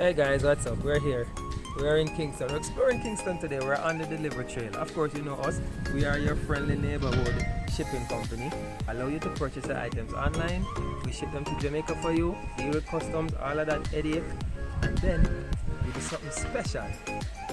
Hey guys, what's up? We're here. We're in Kingston. We're exploring Kingston today. We're on the delivery trail. Of course, you know us. We are your friendly neighborhood shipping company. Allow you to purchase the items online. We ship them to Jamaica for you. Deal with customs, all of that headache. And then we do something special.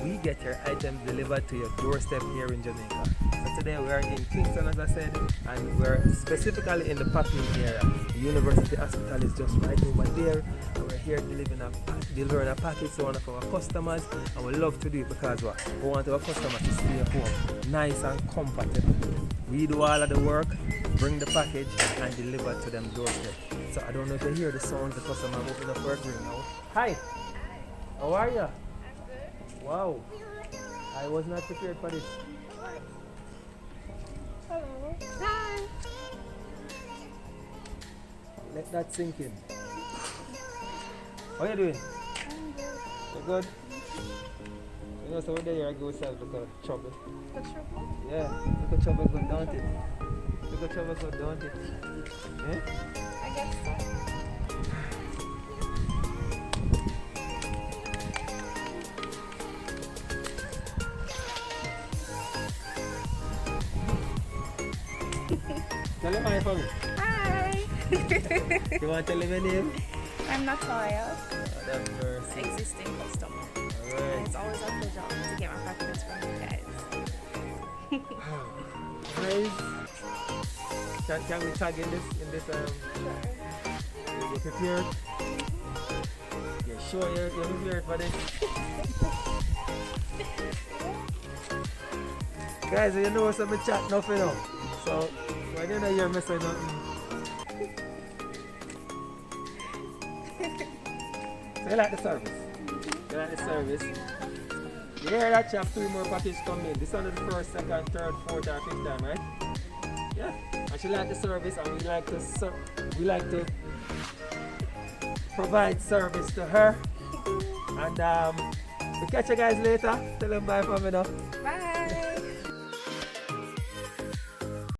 We get your items delivered to your doorstep here in Jamaica. So today we are in Kingston, as I said, and we're specifically in the packing area. The University Hospital is just right over there, and we're here delivering a package to one of our customers. And we love to do it because we want our customers to stay home nice and comfortable. We do all of the work, bring the package, and deliver to them doorstep. So I don't know if you hear the sounds the customer opening up for a drink now. Hi, how are you? Wow, I was not prepared for this. Hello. Hi. Let that sink in. How you doing? I'm good. You good? You know, so when there I go yourself look at trouble. The trouble? Yeah, look at trouble good, don't it? Look at trouble good, don't it? Yeah? I guess so. Tell him hi for me. Hi. You want to tell him your name? I'm Natalia, Oh, that's mercy. existing customer. And Alright. it's always a pleasure to get my packages from you guys. Guys, can we tag in this you prepared? Yeah, sure you're prepared for this. Guys, you know some chat nothing now. So why didn't you messing nothing? So you like the service? You like the service? You hear that you have 3 more packages coming in. This one is the first, second, third, fourth, or fifth time, right? Yeah. And she like the service, and we like to provide service to her. And we catch you guys later. Tell them bye for me now. Bye.